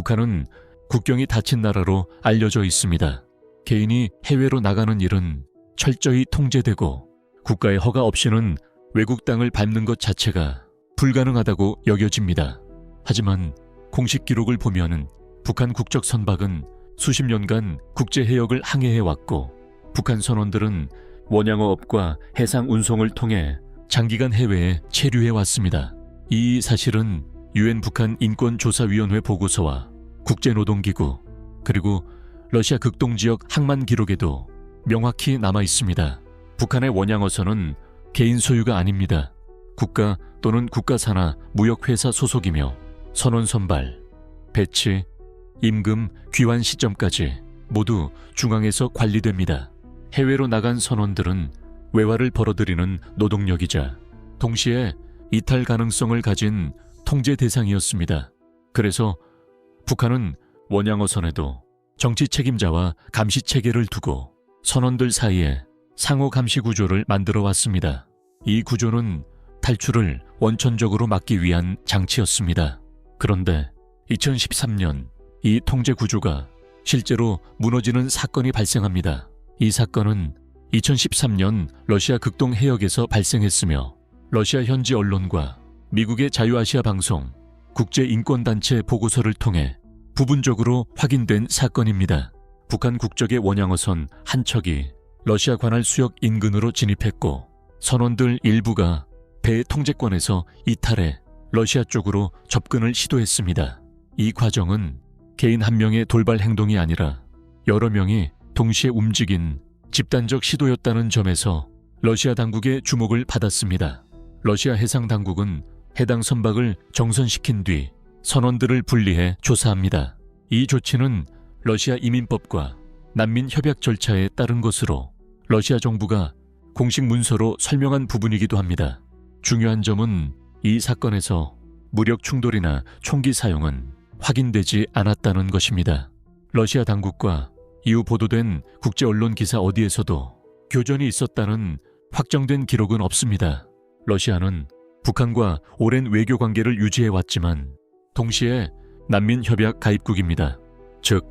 북한은 국경이 닫힌 나라로 알려져 있습니다. 개인이 해외로 나가는 일은 철저히 통제되고 국가의 허가 없이는 외국 땅을 밟는 것 자체가 불가능하다고 여겨집니다. 하지만 공식 기록을 보면 북한 국적 선박은 수십 년간 국제 해역을 항해해왔고 북한 선원들은 원양어업과 해상 운송을 통해 장기간 해외에 체류해왔습니다. 이 사실은 UN 북한 인권조사위원회 보고서와 국제노동기구 그리고 러시아 극동지역 항만 기록에도 명확히 남아 있습니다. 북한의 원양어선은 개인 소유가 아닙니다. 국가 또는 국가산하 무역회사 소속이며 선원 선발, 배치, 임금, 귀환 시점까지 모두 중앙에서 관리됩니다. 해외로 나간 선원들은 외화를 벌어들이는 노동력이자 동시에 이탈 가능성을 가진 통제 대상이었습니다. 그래서 북한은 원양어선에도 정치 책임자와 감시 체계를 두고 선원들 사이에 상호 감시 구조를 만들어 왔습니다. 이 구조는 탈출을 원천적으로 막기 위한 장치였습니다. 그런데 2013년 이 통제 구조가 실제로 무너지는 사건이 발생합니다. 이 사건은 2013년 러시아 극동 해역에서 발생했으며 러시아 현지 언론과 미국의 자유아시아 방송, 국제인권단체 보고서를 통해 부분적으로 확인된 사건입니다. 북한 국적의 원양어선 한 척이 러시아 관할 수역 인근으로 진입했고 선원들 일부가 배 통제권에서 이탈해 러시아 쪽으로 접근을 시도했습니다. 이 과정은 개인 한 명의 돌발 행동이 아니라 여러 명이 동시에 움직인 집단적 시도였다는 점에서 러시아 당국의 주목을 받았습니다. 러시아 해상 당국은 해당 선박을 정선시킨 뒤 선원들을 분리해 조사합니다. 이 조치는 러시아 이민법과 난민 협약 절차에 따른 것으로 러시아 정부가 공식 문서로 설명한 부분이기도 합니다. 중요한 점은 이 사건에서 무력 충돌이나 총기 사용은 확인되지 않았다는 것입니다. 러시아 당국과 이후 보도된 국제 언론 기사 어디에서도 교전이 있었다는 확정된 기록은 없습니다. 러시아는 북한과 오랜 외교 관계를 유지해왔지만 동시에 난민협약 가입국입니다. 즉,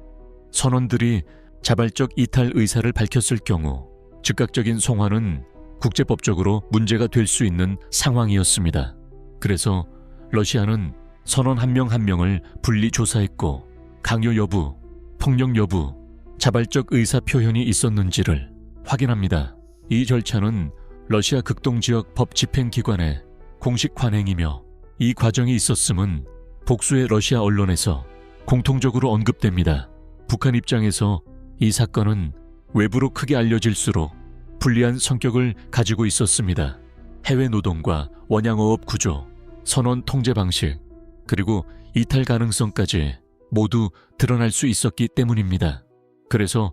선원들이 자발적 이탈 의사를 밝혔을 경우 즉각적인 송환은 국제법적으로 문제가 될 수 있는 상황이었습니다. 그래서 러시아는 선원 한 명 한 명을 분리 조사했고 강요 여부, 폭력 여부, 자발적 의사 표현이 있었는지를 확인합니다. 이 절차는 러시아 극동지역 법 집행기관의 공식 관행이며 이 과정이 있었음은 복수의 러시아 언론에서 공통적으로 언급됩니다. 북한 입장에서 이 사건은 외부로 크게 알려질수록 불리한 성격을 가지고 있었습니다. 해외 노동과 원양어업 구조, 선원 통제 방식, 그리고 이탈 가능성까지 모두 드러날 수 있었기 때문입니다. 그래서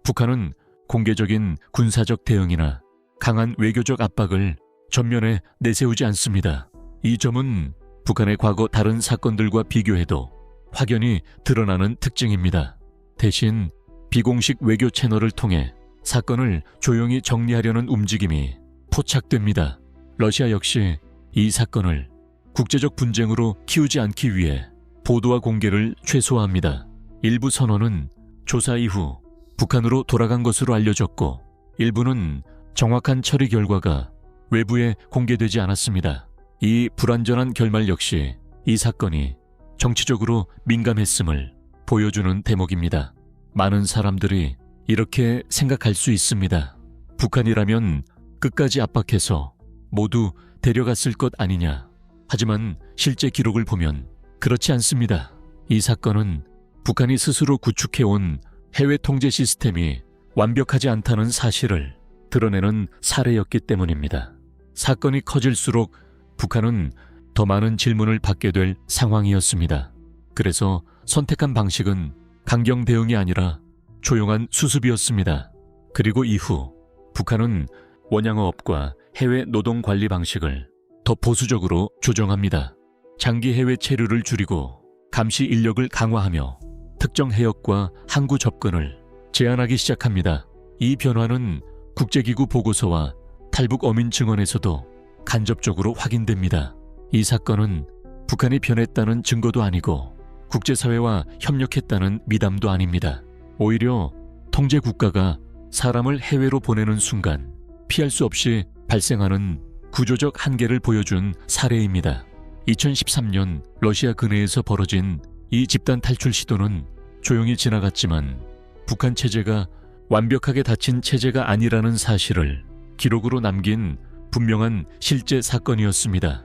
북한은 공개적인 군사적 대응이나 강한 외교적 압박을 전면에 내세우지 않습니다. 이 점은 북한의 과거 다른 사건들과 비교해도 확연히 드러나는 특징입니다. 대신 비공식 외교 채널을 통해 사건을 조용히 정리하려는 움직임이 포착됩니다. 러시아 역시 이 사건을 국제적 분쟁으로 키우지 않기 위해 보도와 공개를 최소화합니다. 일부 선원은 조사 이후 북한으로 돌아간 것으로 알려졌고 일부는 정확한 처리 결과가 외부에 공개되지 않았습니다. 이 불완전한 결말 역시 이 사건이 정치적으로 민감했음을 보여주는 대목입니다. 많은 사람들이 이렇게 생각할 수 있습니다. 북한이라면 끝까지 압박해서 모두 데려갔을 것 아니냐. 하지만 실제 기록을 보면 그렇지 않습니다. 이 사건은 북한이 스스로 구축해온 해외 통제 시스템이 완벽하지 않다는 사실을 드러내는 사례였기 때문입니다. 사건이 커질수록 북한은 더 많은 질문을 받게 될 상황이었습니다. 그래서 선택한 방식은 강경 대응이 아니라 조용한 수습이었습니다. 그리고 이후 북한은 원양어업과 해외 노동 관리 방식을 더 보수적으로 조정합니다. 장기 해외 체류를 줄이고 감시 인력을 강화하며 특정 해역과 항구 접근을 제한하기 시작합니다. 이 변화는 국제기구 보고서와 탈북 어민 증언에서도 간접적으로 확인됩니다. 이 사건은 북한이 변했다는 증거도 아니고 국제사회와 협력했다는 미담도 아닙니다. 오히려 통제 국가가 사람을 해외로 보내는 순간 피할 수 없이 발생하는 구조적 한계를 보여준 사례입니다. 2013년 러시아 근해에서 벌어진 이 집단 탈출 시도는 조용히 지나갔지만 북한 체제가 완벽하게 닫힌 체제가 아니라는 사실을 기록으로 남긴 분명한 실제 사건이었습니다.